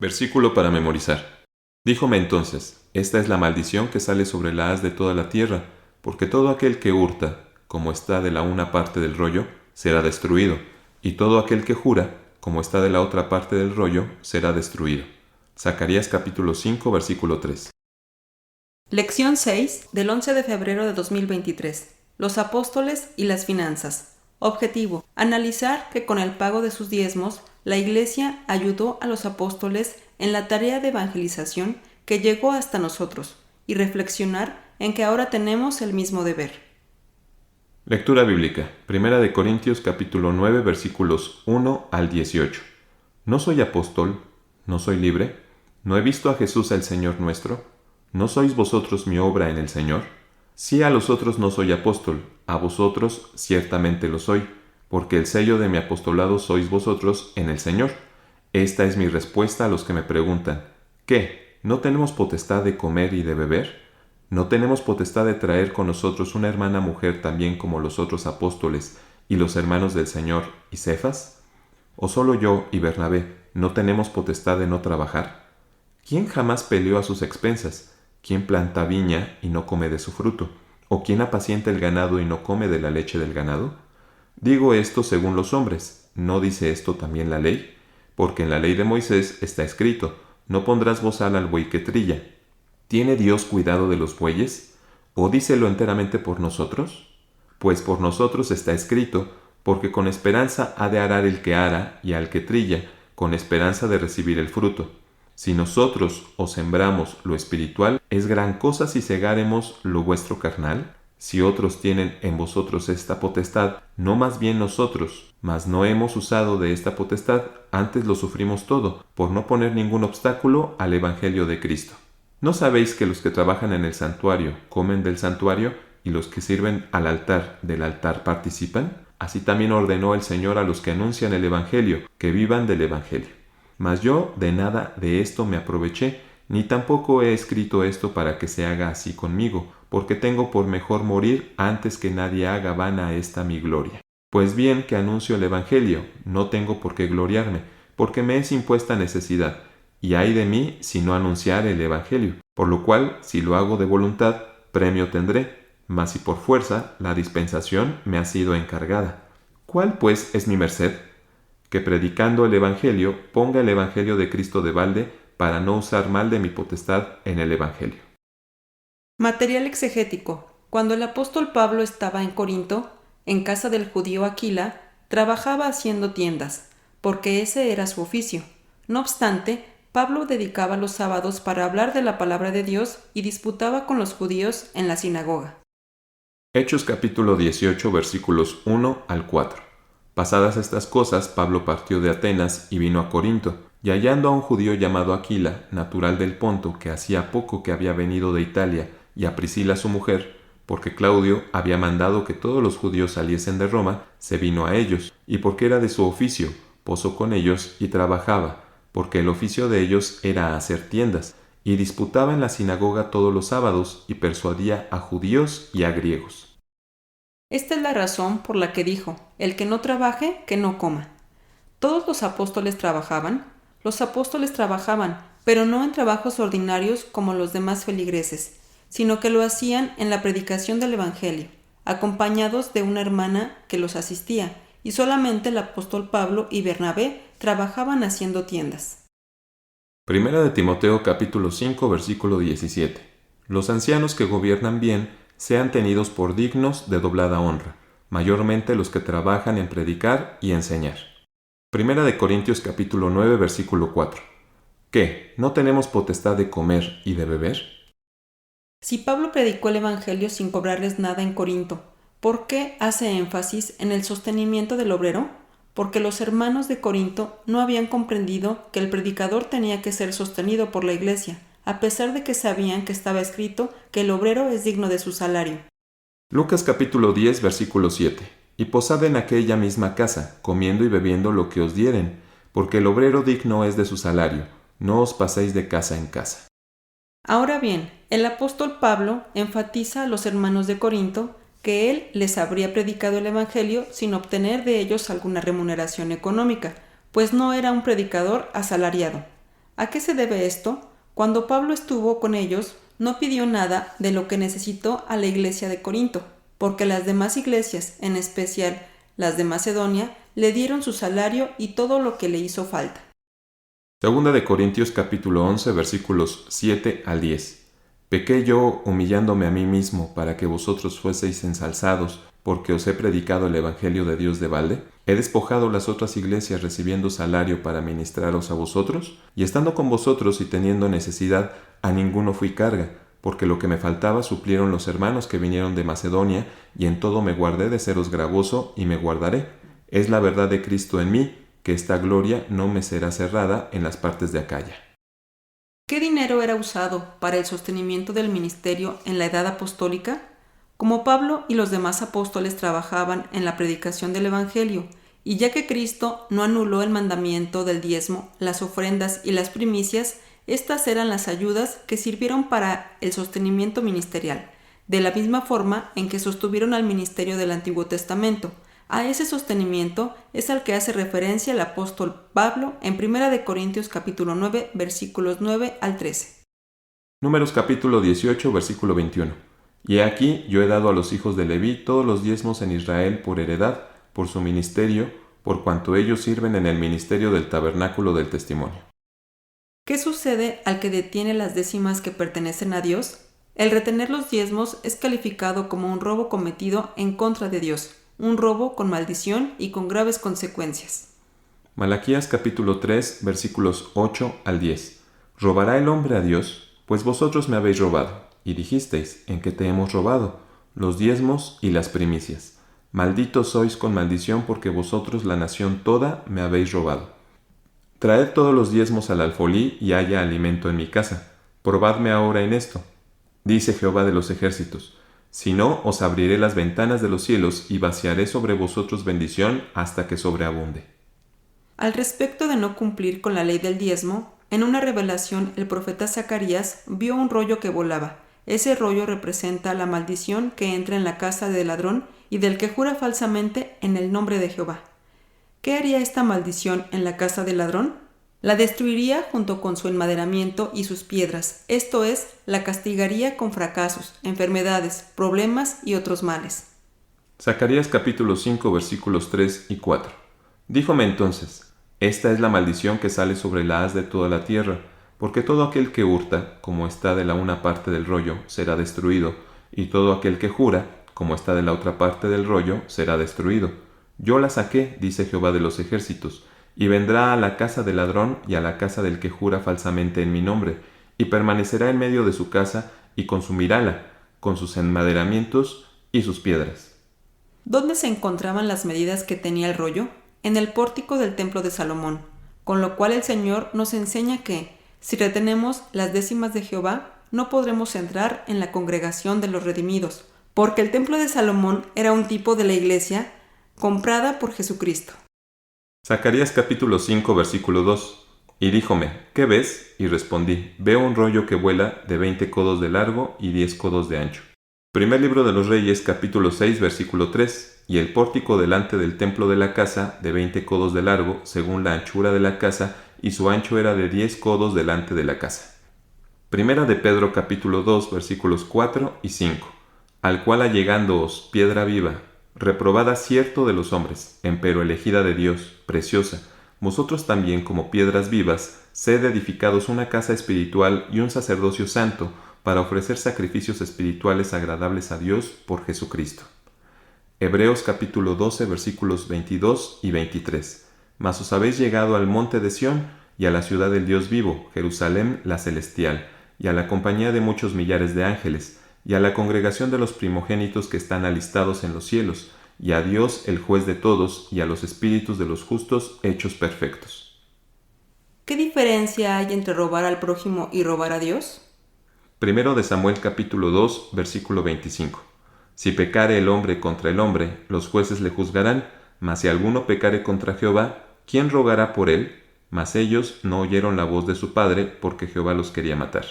Versículo para memorizar. Díjome entonces, esta es la maldición que sale sobre la haz de toda la tierra, porque todo aquel que hurta, como está de la una parte del rollo, será destruido, y todo aquel que jura, como está de la otra parte del rollo, será destruido. Zacarías capítulo 5, versículo 3. Lección 6 del 11 de febrero de 2023. Los apóstoles y las finanzas. Objetivo: analizar que con el pago de sus diezmos, la Iglesia ayudó a los apóstoles en la tarea de evangelización que llegó hasta nosotros, y reflexionar en que ahora tenemos el mismo deber. Lectura bíblica. Primera de Corintios capítulo 9, versículos 1 al 18. ¿No soy apóstol? ¿No soy libre? ¿No he visto a Jesús el Señor nuestro? ¿No sois vosotros mi obra en el Señor? Si a los otros no soy apóstol, a vosotros ciertamente lo soy, porque el sello de mi apostolado sois vosotros en el Señor. Esta es mi respuesta a los que me preguntan: ¿qué? ¿No tenemos potestad de comer y de beber? ¿No tenemos potestad de traer con nosotros una hermana mujer también como los otros apóstoles y los hermanos del Señor y Cefas? ¿O solo yo y Bernabé no tenemos potestad de no trabajar? ¿Quién jamás peleó a sus expensas? ¿Quién planta viña y no come de su fruto? ¿O quién apacienta el ganado y no come de la leche del ganado? Digo esto según los hombres. ¿No dice esto también la ley? Porque en la ley de Moisés está escrito: no pondrás bozal al buey que trilla. ¿Tiene Dios cuidado de los bueyes? ¿O dícelo enteramente por nosotros? Pues por nosotros está escrito: porque con esperanza ha de arar el que ara, y al que trilla, con esperanza de recibir el fruto. Si nosotros os sembramos lo espiritual, ¿es gran cosa si segáremos lo vuestro carnal? Si otros tienen en vosotros esta potestad, no más bien nosotros, mas no hemos usado de esta potestad, antes lo sufrimos todo, por no poner ningún obstáculo al Evangelio de Cristo. ¿No sabéis que los que trabajan en el santuario comen del santuario, y los que sirven al altar del altar participan? Así también ordenó el Señor a los que anuncian el Evangelio, que vivan del Evangelio. Mas yo de nada de esto me aproveché, ni tampoco he escrito esto para que se haga así conmigo, porque tengo por mejor morir antes que nadie haga vana esta mi gloria. Pues bien que anuncio el Evangelio, no tengo por qué gloriarme, porque me es impuesta necesidad, y ay de mí si no anunciar el Evangelio, por lo cual, si lo hago de voluntad, premio tendré, mas si por fuerza, la dispensación me ha sido encargada. ¿Cuál pues es mi merced? Que predicando el Evangelio ponga el Evangelio de Cristo de balde, para no usar mal de mi potestad en el Evangelio. Material exegético. Cuando el apóstol Pablo estaba en Corinto, en casa del judío Aquila, trabajaba haciendo tiendas, porque ese era su oficio. No obstante, Pablo dedicaba los sábados para hablar de la palabra de Dios y disputaba con los judíos en la sinagoga. Hechos capítulo 18 versículos 1 al 4. Pasadas estas cosas, Pablo partió de Atenas y vino a Corinto, y hallando a un judío llamado Aquila, natural del Ponto, que hacía poco que había venido de Italia, y a Priscila su mujer, porque Claudio había mandado que todos los judíos saliesen de Roma, se vino a ellos, y porque era de su oficio, posó con ellos y trabajaba, porque el oficio de ellos era hacer tiendas, y disputaba en la sinagoga todos los sábados, y persuadía a judíos y a griegos. Esta es la razón por la que dijo: el que no trabaje, que no coma. ¿Todos los apóstoles trabajaban? Los apóstoles trabajaban, pero no en trabajos ordinarios como los demás feligreses, sino que lo hacían en la predicación del Evangelio, acompañados de una hermana que los asistía, y solamente el apóstol Pablo y Bernabé trabajaban haciendo tiendas. Primera de Timoteo capítulo 5 versículo 17. Los ancianos que gobiernan bien sean tenidos por dignos de doblada honra, mayormente los que trabajan en predicar y enseñar. Primera de Corintios capítulo 9 versículo 4. ¿Qué? ¿No tenemos potestad de comer y de beber? Si Pablo predicó el Evangelio sin cobrarles nada en Corinto, ¿por qué hace énfasis en el sostenimiento del obrero? Porque los hermanos de Corinto no habían comprendido que el predicador tenía que ser sostenido por la iglesia, a pesar de que sabían que estaba escrito que el obrero es digno de su salario. Lucas capítulo 10 versículo 7. Y posad en aquella misma casa, comiendo y bebiendo lo que os dieren, porque el obrero digno es de su salario, no os paséis de casa en casa. Ahora bien, el apóstol Pablo enfatiza a los hermanos de Corinto que él les habría predicado el Evangelio sin obtener de ellos alguna remuneración económica, pues no era un predicador asalariado. ¿A qué se debe esto? Cuando Pablo estuvo con ellos, no pidió nada de lo que necesitó a la iglesia de Corinto, porque las demás iglesias, en especial las de Macedonia, le dieron su salario y todo lo que le hizo falta. Segunda de Corintios capítulo 11 versículos 7 al 10. ¿Pequé yo humillándome a mí mismo para que vosotros fueseis ensalzados, porque os he predicado el evangelio de Dios de balde? ¿He despojado las otras iglesias recibiendo salario para ministraros a vosotros? Y estando con vosotros y teniendo necesidad, a ninguno fui carga, porque lo que me faltaba suplieron los hermanos que vinieron de Macedonia, y en todo me guardé de seros gravoso y me guardaré. Es la verdad de Cristo en mí, que esta gloria no me será cerrada en las partes de Acaya. ¿Qué dinero era usado para el sostenimiento del ministerio en la edad apostólica? Como Pablo y los demás apóstoles trabajaban en la predicación del Evangelio, y ya que Cristo no anuló el mandamiento del diezmo, las ofrendas y las primicias, estas eran las ayudas que sirvieron para el sostenimiento ministerial, de la misma forma en que sostuvieron al ministerio del Antiguo Testamento. A ese sostenimiento es al que hace referencia el apóstol Pablo en 1 Corintios capítulo 9, versículos 9 al 13. Números capítulo 18, versículo 21. Y he aquí yo he dado a los hijos de Leví todos los diezmos en Israel por heredad, por su ministerio, por cuanto ellos sirven en el ministerio del tabernáculo del testimonio. ¿Qué sucede al que detiene las décimas que pertenecen a Dios? El retener los diezmos es calificado como un robo cometido en contra de Dios, un robo con maldición y con graves consecuencias. Malaquías capítulo 3, versículos 8 al 10. ¿Robará el hombre a Dios? Pues vosotros me habéis robado, y dijisteis, ¿en qué te hemos robado? Los diezmos y las primicias. Malditos sois con maldición, porque vosotros la nación toda me habéis robado. Traed todos los diezmos al alfolí, y haya alimento en mi casa. Probadme ahora en esto, dice Jehová de los ejércitos. Si no, os abriré las ventanas de los cielos, y vaciaré sobre vosotros bendición hasta que sobreabunde. Al respecto de no cumplir con la ley del diezmo, en una revelación el profeta Zacarías vio un rollo que volaba. Ese rollo representa la maldición que entra en la casa del ladrón y del que jura falsamente en el nombre de Jehová. ¿Qué haría esta maldición en la casa del ladrón? La destruiría junto con su enmaderamiento y sus piedras, esto es, la castigaría con fracasos, enfermedades, problemas y otros males. Zacarías capítulo 5 versículos 3 y 4. Díjome entonces, esta es la maldición que sale sobre la haz de toda la tierra, porque todo aquel que hurta, como está de la una parte del rollo, será destruido, y todo aquel que jura, como está de la otra parte del rollo, será destruido. Yo la saqué, dice Jehová de los ejércitos, y vendrá a la casa del ladrón y a la casa del que jura falsamente en mi nombre, y permanecerá en medio de su casa, y consumirála, con sus enmaderamientos y sus piedras. ¿Dónde se encontraban las medidas que tenía el rollo? En el pórtico del templo de Salomón, con lo cual el Señor nos enseña que, si retenemos las décimas de Jehová, no podremos entrar en la congregación de los redimidos, porque el templo de Salomón era un tipo de la iglesia comprada por Jesucristo. Zacarías capítulo 5 versículo 2. Y díjome, ¿qué ves? Y respondí, veo un rollo que vuela de 20 codos de largo y 10 codos de ancho. Primer libro de los Reyes capítulo 6 versículo 3. Y el pórtico delante del templo de la casa de 20 codos de largo, según la anchura de la casa, y su ancho era de 10 codos delante de la casa. Primera de Pedro capítulo 2 versículos 4 y 5. Al cual allegándoos piedra viva, reprobada cierto de los hombres, empero elegida de Dios, preciosa, vosotros también como piedras vivas, sed edificados una casa espiritual y un sacerdocio santo, para ofrecer sacrificios espirituales agradables a Dios por Jesucristo. Hebreos capítulo 12 versículos 22 y 23. Mas os habéis llegado al monte de Sión, y a la ciudad del Dios vivo, Jerusalén la celestial, y a la compañía de muchos millares de ángeles, y a la congregación de los primogénitos que están alistados en los cielos, y a Dios el juez de todos, y a los espíritus de los justos hechos perfectos. ¿Qué diferencia hay entre robar al prójimo y robar a Dios? Primero de Samuel capítulo 2 versículo 25. Si pecare el hombre contra el hombre, los jueces le juzgarán, mas si alguno pecare contra Jehová, ¿quién rogará por él? Mas ellos no oyeron la voz de su padre, porque Jehová los quería matar.